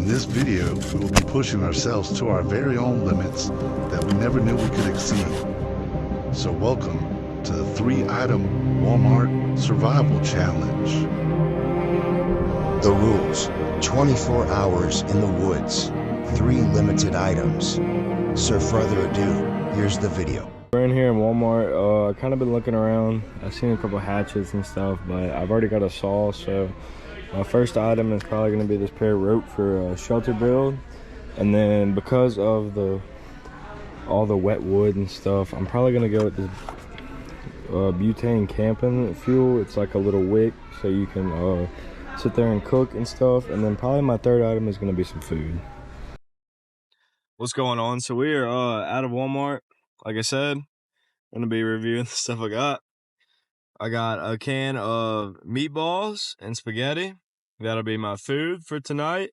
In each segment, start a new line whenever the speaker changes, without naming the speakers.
In this video, we will be pushing ourselves to our very own limits that we never knew we could exceed. So welcome to the 3-item Walmart Survival Challenge.
The rules: 24 hours in the woods, 3 limited items. So further ado, here's the video.
We're in here in Walmart. I've kind of been looking around. I've seen a couple hatchets and stuff, but I've already got a saw, so my first item is probably going to be this pair of rope for a shelter build. And then because of all the wet wood and stuff, I'm probably going to go with this butane camping fuel. It's like a little wick, so you can sit there and cook and stuff. And then probably my third item is going to be some food. What's going on? So we are out of Walmart. Like I said, I'm going to be reviewing the stuff I got. I got a can of meatballs and spaghetti. That'll be my food for tonight.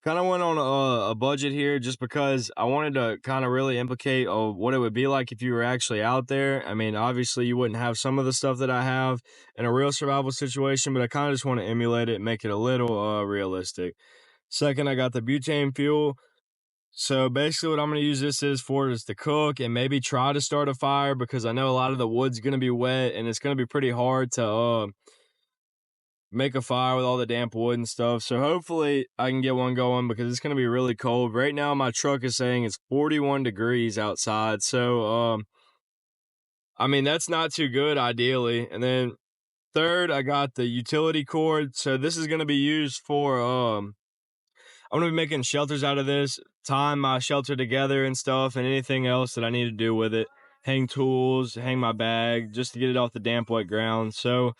Kind of went on a budget here just because I wanted to kind of really implicate what it would be like if you were actually out there. I mean, obviously you wouldn't have some of the stuff that I have in a real survival situation, but I kind of just want to emulate it and make it a little realistic. Second, I got the butane fuel. So basically what I'm going to use this is to cook and maybe try to start a fire, because I know a lot of the wood's going to be wet and it's going to be pretty hard to make a fire with all the damp wood and stuff. So hopefully I can get one going, because it's going to be really cold. Right now my truck is saying it's 41 degrees outside. So I mean, that's not too good ideally. And then third, I got the utility cord. So this is going to be used for I'm going to be making shelters out of this, tying my shelter together and stuff, and anything else that I need to do with it. Hang tools, hang my bag, just to get it off the damp, wet ground. So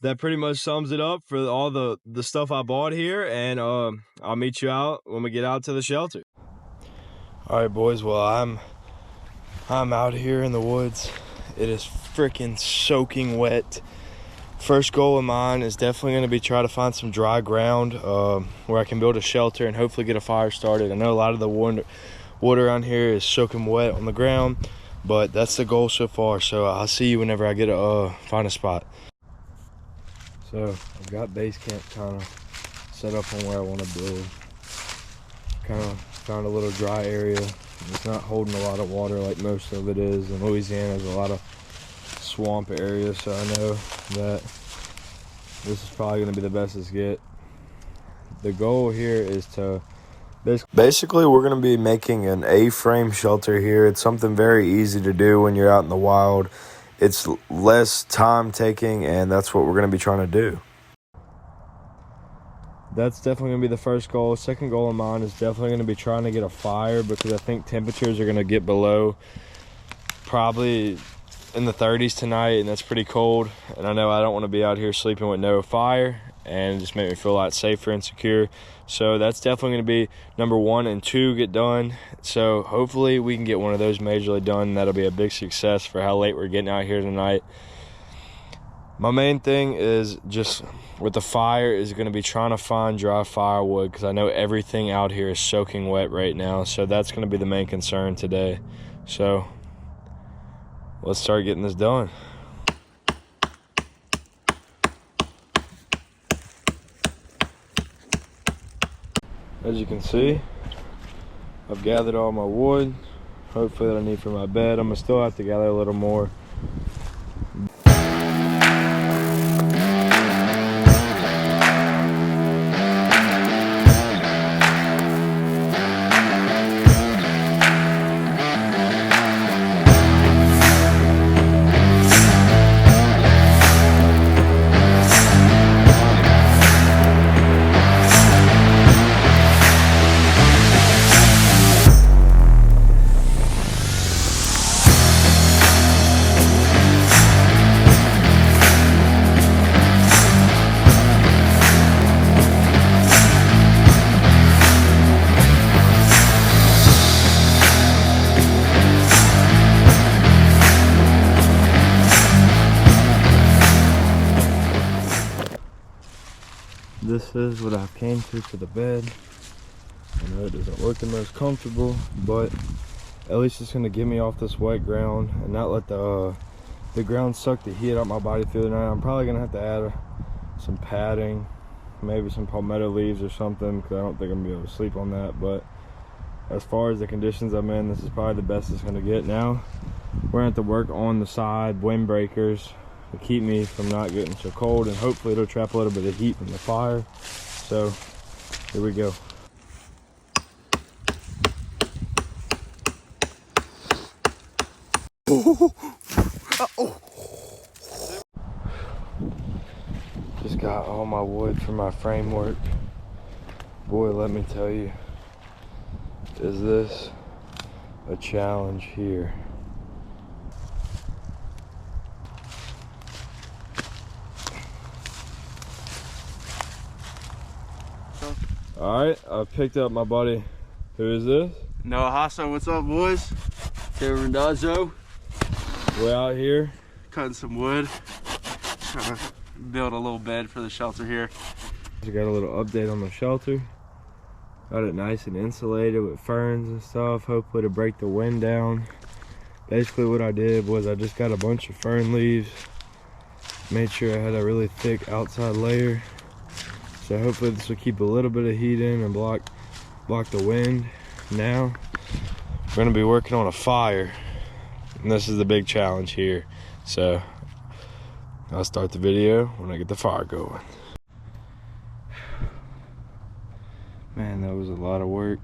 that pretty much sums it up for all the stuff I bought here, and I'll meet you out when we get out to the shelter. All right, boys, well, I'm out here in the woods. It is freaking soaking wet. First goal of mine is definitely going to be try to find some dry ground where I can build a shelter and hopefully get a fire started. I know a lot of the wood around here is soaking wet on the ground, but that's the goal so far. So I'll see you whenever I get find a spot. So I've got base camp kind of set up on where I want to build. Kind of found a little dry area. It's not holding a lot of water like most of it is. In Louisiana, there's a lot of swamp area, so I know that this is probably going to be the best it's get. The goal here is to basically we're going to be making an A-frame shelter here. It's something very easy to do when you're out in the wild. It's less time taking, and that's what we're going to be trying to do. That's definitely going to be the first goal. Second goal of mine is definitely going to be trying to get a fire, because I think temperatures are going to get below probably in the 30s tonight, and that's pretty cold. And I know I don't want to be out here sleeping with no fire, and it just make me feel a lot safer and secure. So that's definitely going to be number 1 and 2 get done. So hopefully we can get one of those majorly done. That'll be a big success for how late we're getting out here tonight. My main thing is just with the fire is going to be trying to find dry firewood, because I know everything out here is soaking wet right now. So that's going to be the main concern today. So let's start getting this done. As you can see, I've gathered all my wood, hopefully that I need for my bed. I'm gonna still have to gather a little more. This is what I've came to for the bed. I know it doesn't look the most comfortable, but at least it's gonna get me off this wet ground and not let the ground suck the heat out my body through the night. I'm probably gonna have to add some padding maybe some palmetto leaves or something, because I don't think I'm gonna be able to sleep on that. But as far as the conditions I'm in, this is probably the best it's gonna get. Now we're gonna have to work on the side windbreakers to keep me from not getting so cold, and hopefully it'll trap a little bit of heat from the fire. So here we go. Just got all my wood for my framework. Boy, let me tell you, is this a challenge here. All right, I picked up my buddy. Who is this?
Noah Hasso, what's up, boys? Kevin Randazzo.
We're out here
Cutting some wood. Trying to build a little bed for the shelter here.
We got a little update on the shelter. Got it nice and insulated with ferns and stuff, hopefully to break the wind down. Basically what I did was I just got a bunch of fern leaves, made sure I had a really thick outside layer. So hopefully this will keep a little bit of heat in and block the wind. Now we're gonna be working on a fire, and this is the big challenge here. So I'll start the video when I get the fire going. Man, that was a lot of work.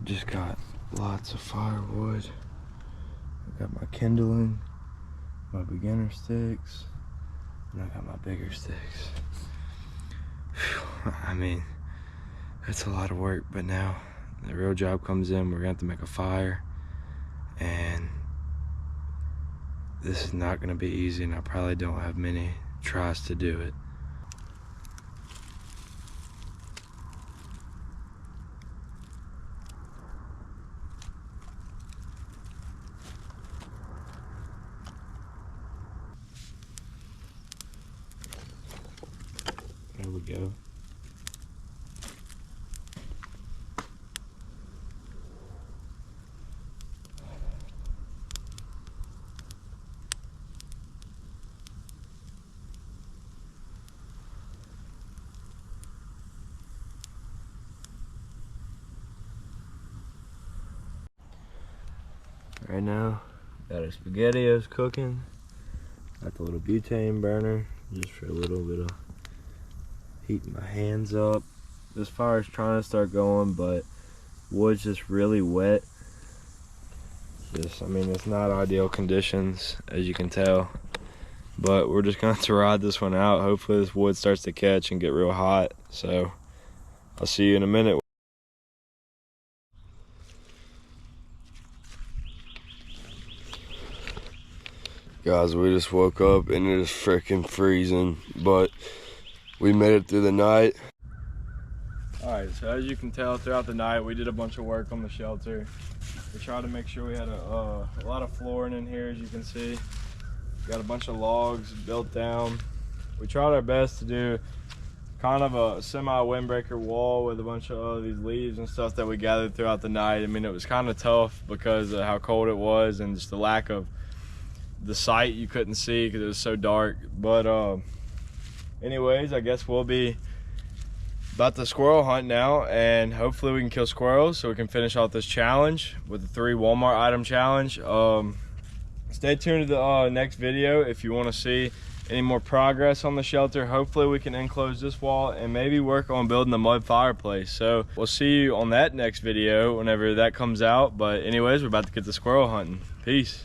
Just got lots of firewood. I got my kindling, my beginner sticks, and I got my bigger sticks. Whew. I mean, it's a lot of work, but now the real job comes in. We're gonna have to make a fire, and this is not gonna be easy, and I probably don't have many tries to do it. There we go. Right now, got our SpaghettiOs cooking. Got the little butane burner, just for a little bit of heating my hands up. This fire's trying to start going, but wood's just really wet. I mean, it's not ideal conditions, as you can tell. But we're just going to have to ride this one out. Hopefully this wood starts to catch and get real hot. So I'll see you in a minute. Guys, we just woke up and it is freaking freezing, but we made it through the night. All right, so as you can tell, throughout the night, we did a bunch of work on the shelter. We tried to make sure we had a lot of flooring in here, as you can see. Got a bunch of logs built down. We tried our best to do kind of a semi-windbreaker wall with a bunch of these leaves and stuff that we gathered throughout the night. I mean, it was kind of tough because of how cold it was and just the lack of the sight. You couldn't see because it was so dark. But anyways, I guess we'll be about to squirrel hunt now, and hopefully we can kill squirrels so we can finish off this challenge with the 3 Walmart item challenge. Stay tuned to the next video if you want to see any more progress on the shelter. Hopefully we can enclose this wall and maybe work on building the mud fireplace. So we'll see you on that next video whenever that comes out. But anyways, we're about to get the squirrel hunting. Peace.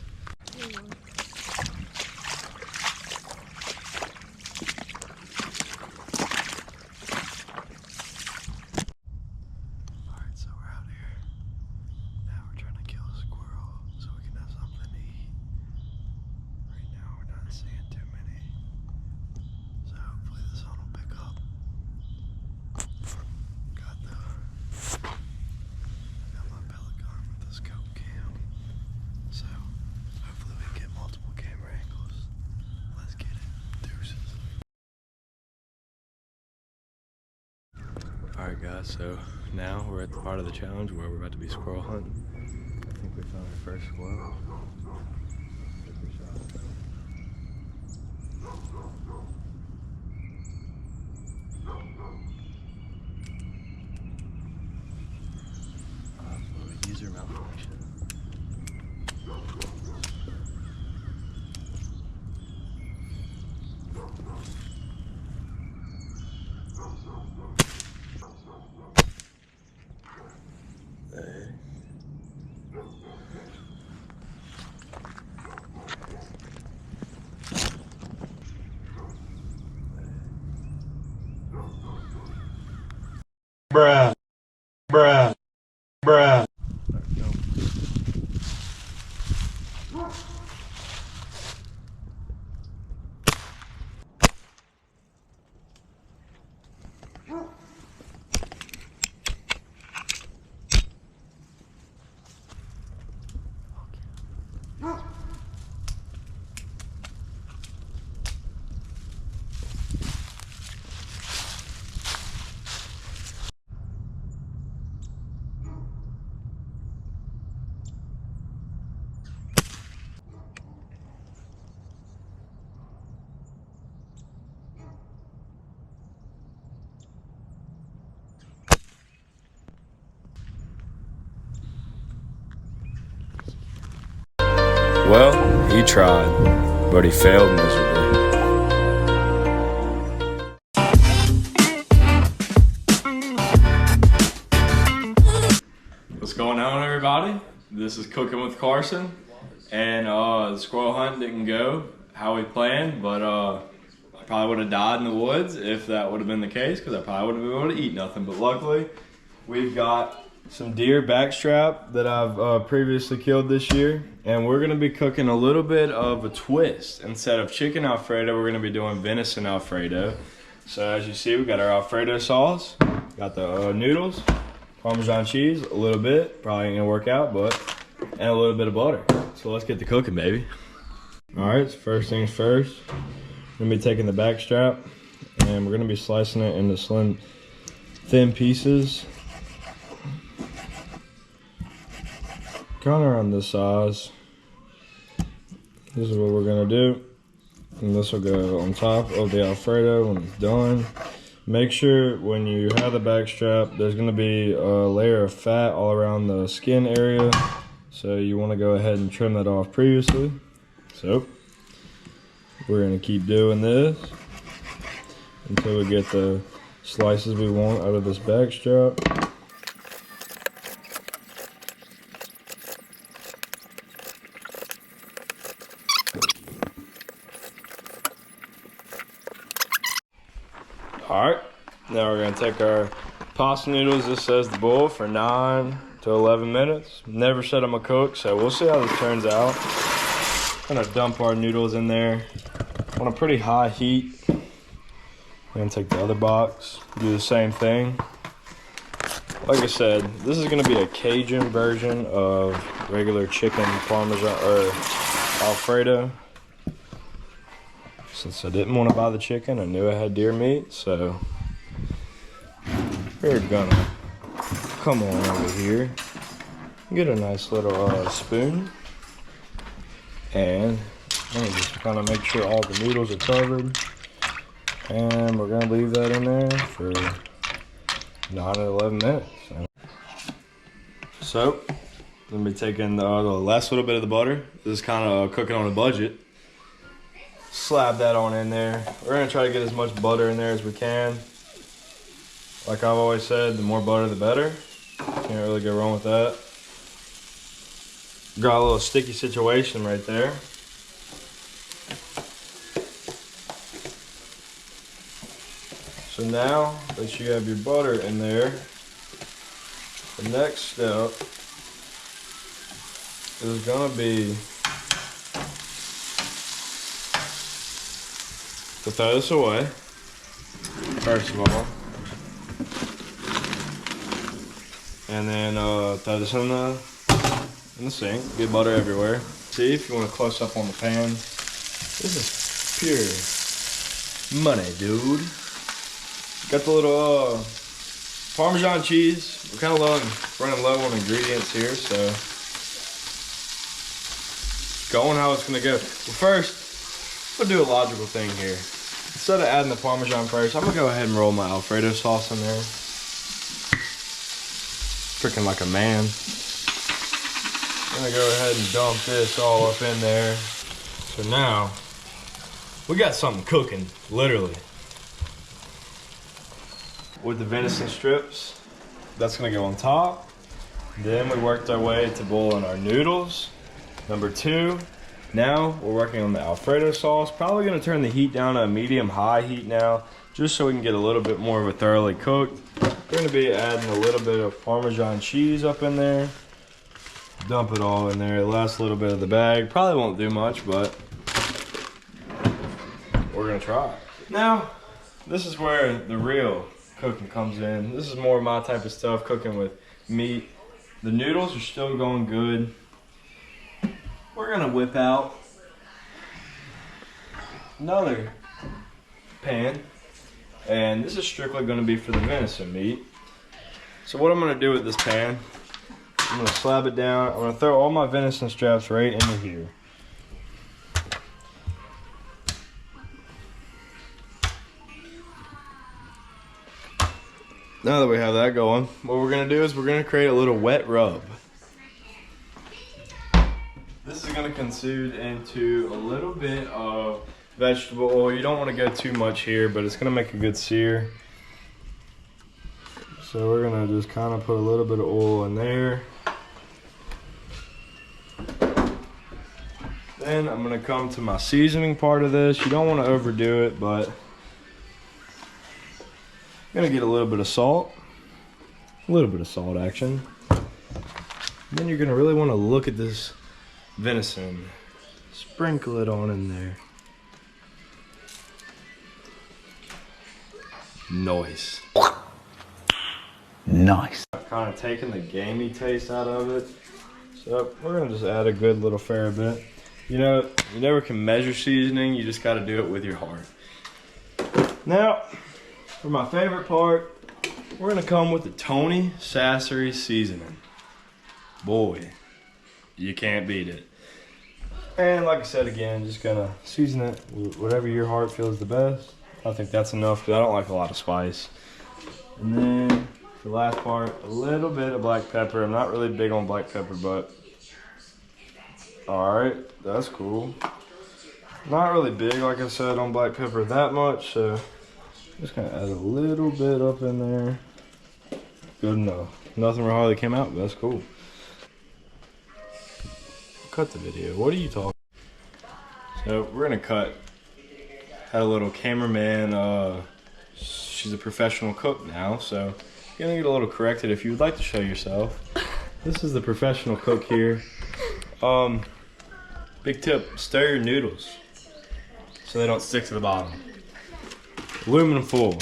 Alright guys, so now we're at the part of the challenge where we're about to be squirrel hunting. I think we found our first squirrel.
Bruh. Bruh. Bruh.
Well, he tried, but he failed miserably. What's going on, everybody? This is Cooking with Carson, and the squirrel hunt didn't go how we planned, but I probably would have died in the woods if that would have been the case, because I probably wouldn't have been able to eat nothing. But luckily, we've got some deer backstrap that I've previously killed this year, and we're gonna be cooking a little bit of a twist. Instead of chicken alfredo, we're gonna be doing venison alfredo. So as you see, we got our alfredo sauce, got the noodles, Parmesan cheese, a little bit, probably ain't gonna work out, but, and a little bit of butter. So let's get to cooking, baby. All right, so first things first, we're gonna be taking the backstrap, and we're gonna be slicing it into slim, thin pieces. Kind of around this size. This is what we're gonna do, and this will go on top of the alfredo when it's done. Make sure when you have the backstrap, there's gonna be a layer of fat all around the skin area, so you want to go ahead and trim that off previously. So we're gonna keep doing this until we get the slices we want out of this backstrap. Alright, now we're going to take our pasta noodles. This says to boil for 9 to 11 minutes. Never said I'm a cook, so we'll see how this turns out. Going to dump our noodles in there on a pretty high heat. We're going to take the other box, do the same thing. Like I said, this is going to be a Cajun version of regular chicken Parmesan or Alfredo. Since I didn't want to buy the chicken, I knew I had deer meat, so we're gonna come on over here, get a nice little spoon, and just kind of make sure all the noodles are covered, and we're gonna leave that in there for 9 to 11 minutes. So, I'm gonna be taking the last little bit of the butter. This is kind of cooking on a budget. Slab that on in there. We're gonna try to get as much butter in there as we can. Like I've always said, the more butter the better. Can't really go wrong with that. Got a little sticky situation right there. So now that you have your butter in there, the next step is gonna be to throw this away, first of all, and then throw this in the sink. Get butter everywhere. See if you want to close up on the pan. This is pure money, dude. Got the little Parmesan cheese. We're kind of running low on ingredients here, so going how it's gonna go. Well, first, we'll do a logical thing here. Instead of adding the Parmesan first, I'm gonna go ahead and roll my Alfredo sauce in there. Freaking like a man. I'm gonna go ahead and dump this all up in there. So now, we got something cooking, literally. With the venison strips, that's gonna go on top. Then we worked our way to boiling our noodles. Number 2. Now we're working on the Alfredo sauce. Probably gonna turn the heat down to a medium-high heat now, just so we can get a little bit more of a thoroughly cooked. We're gonna be adding a little bit of Parmesan cheese up in there. Dump it all in there. The last little bit of the bag. Probably won't do much, but we're gonna try it. Now, this is where the real cooking comes in. This is more my type of stuff, cooking with meat. The noodles are still going good. We're gonna whip out another pan, and this is strictly gonna be for the venison meat. So what I'm gonna do with this pan, I'm gonna slab it down. I'm gonna throw all my venison straps right into here. Now that we have that going, what we're gonna do is we're gonna create a little wet rub. This is gonna consude into a little bit of vegetable oil. You don't wanna go too much here, but it's gonna make a good sear. So we're gonna just kind of put a little bit of oil in there. Then I'm gonna come to my seasoning part of this. You don't wanna overdo it, but I'm gonna get a little bit of salt. A little bit of salt action. And then you're gonna really wanna look at this venison. Sprinkle it on in there. Nice.
Nice.
I've kind of taken the gamey taste out of it. So we're gonna just add a good little fair bit. You know, you never can measure seasoning, you just gotta do it with your heart. Now, for my favorite part, we're gonna come with the Tony Sassery seasoning. Boy, you can't beat it. And like I said again, just gonna season it with whatever your heart feels the best. I think that's enough because I don't like a lot of spice. And then for the last part, a little bit of black pepper. I'm not really big on black pepper, but all right, that's cool. Not really big, like I said, on black pepper that much, so just gonna add a little bit up in there. Good enough. Nothing hardly came out, but that's cool. Cut the video. What are you talking? So we're gonna cut. Had a little cameraman. She's a professional cook now, so you're gonna get a little corrected if you would like to show yourself. This is the professional cook here. Big tip: stir your noodles so they don't stick to the bottom. Aluminum foil,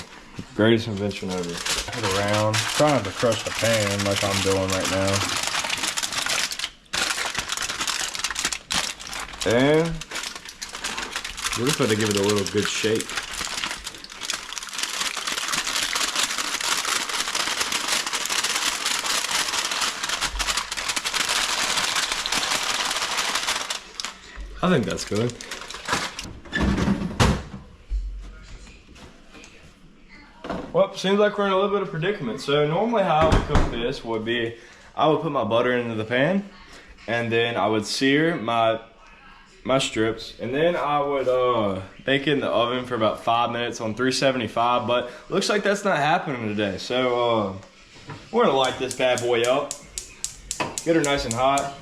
greatest invention ever. Put it around. Try not to crush the pan like I'm doing right now. And we're just going to give it a little good shake. I think that's good. Well, seems like we're in a little bit of predicament. So normally how I would cook this would be, I would put my butter into the pan, and then I would sear my strips, and then I would bake it in the oven for about 5 minutes on 375, but looks like that's not happening today. So we're gonna light this bad boy up, get her nice and hot.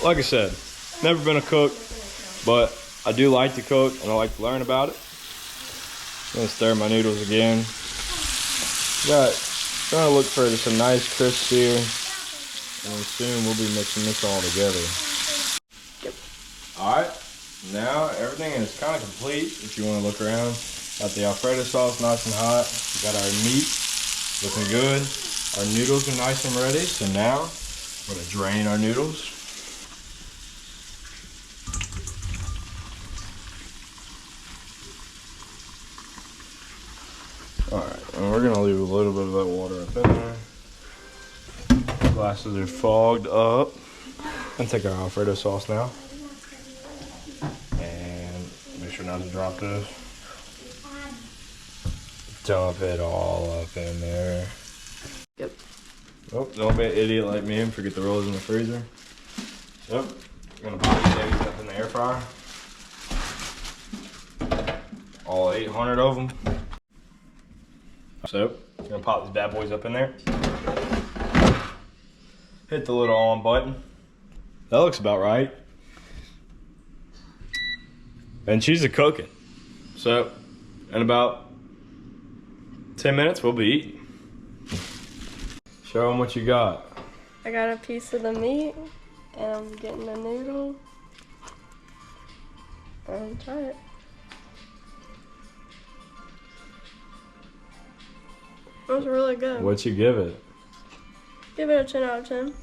Like I said, never been a cook, but I do like to cook and I like to learn about it. I'm gonna stir my noodles again. Trying to look for just a nice crisp sear, and soon we'll be mixing this all together. Alright, now everything is kind of complete. If you want to look around, got the alfredo sauce nice and hot, we got our meat looking good, our noodles are nice and ready. So now we're going to drain our noodles. Alright, and we're going to leave a little bit of that water up in there. Glasses are fogged up. And take our alfredo sauce now. And make sure not to drop this. Dump it all up in there.
Yep.
Oh, don't be an idiot like me and forget the rolls in the freezer. Yep. I'm going to pop these eggs up in the air fryer. All 800 of them. So, I'm gonna pop these bad boys up in there. Hit the little on button. That looks about right. And she's a cooking. So, in about 10 minutes, we'll be eating. Show them what you got.
I got a piece of the meat, and I'm getting a noodle. And try it. It was really good.
What'd you give it?
Give it a 10 out of 10.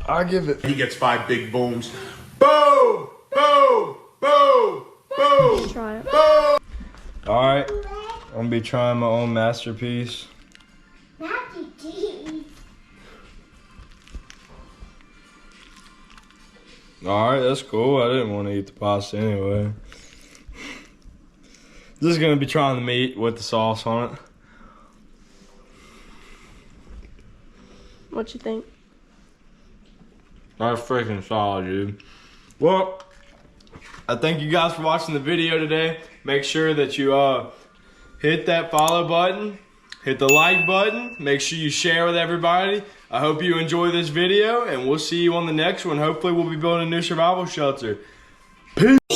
I give it.
He gets 5 big booms. Boom! Boom! Boom! Boom!
Try it.
All right, I'm gonna be trying my own masterpiece. All right, that's cool. I didn't want to eat the pasta anyway. Just gonna be trying the meat with the sauce on it.
What you think?
That's freaking solid, dude. Well, I thank you guys for watching the video today. Make sure that you hit that follow button, hit the like button, make sure you share with everybody. I hope you enjoy this video, and we'll see you on the next one. Hopefully we'll be building a new survival shelter. Peace!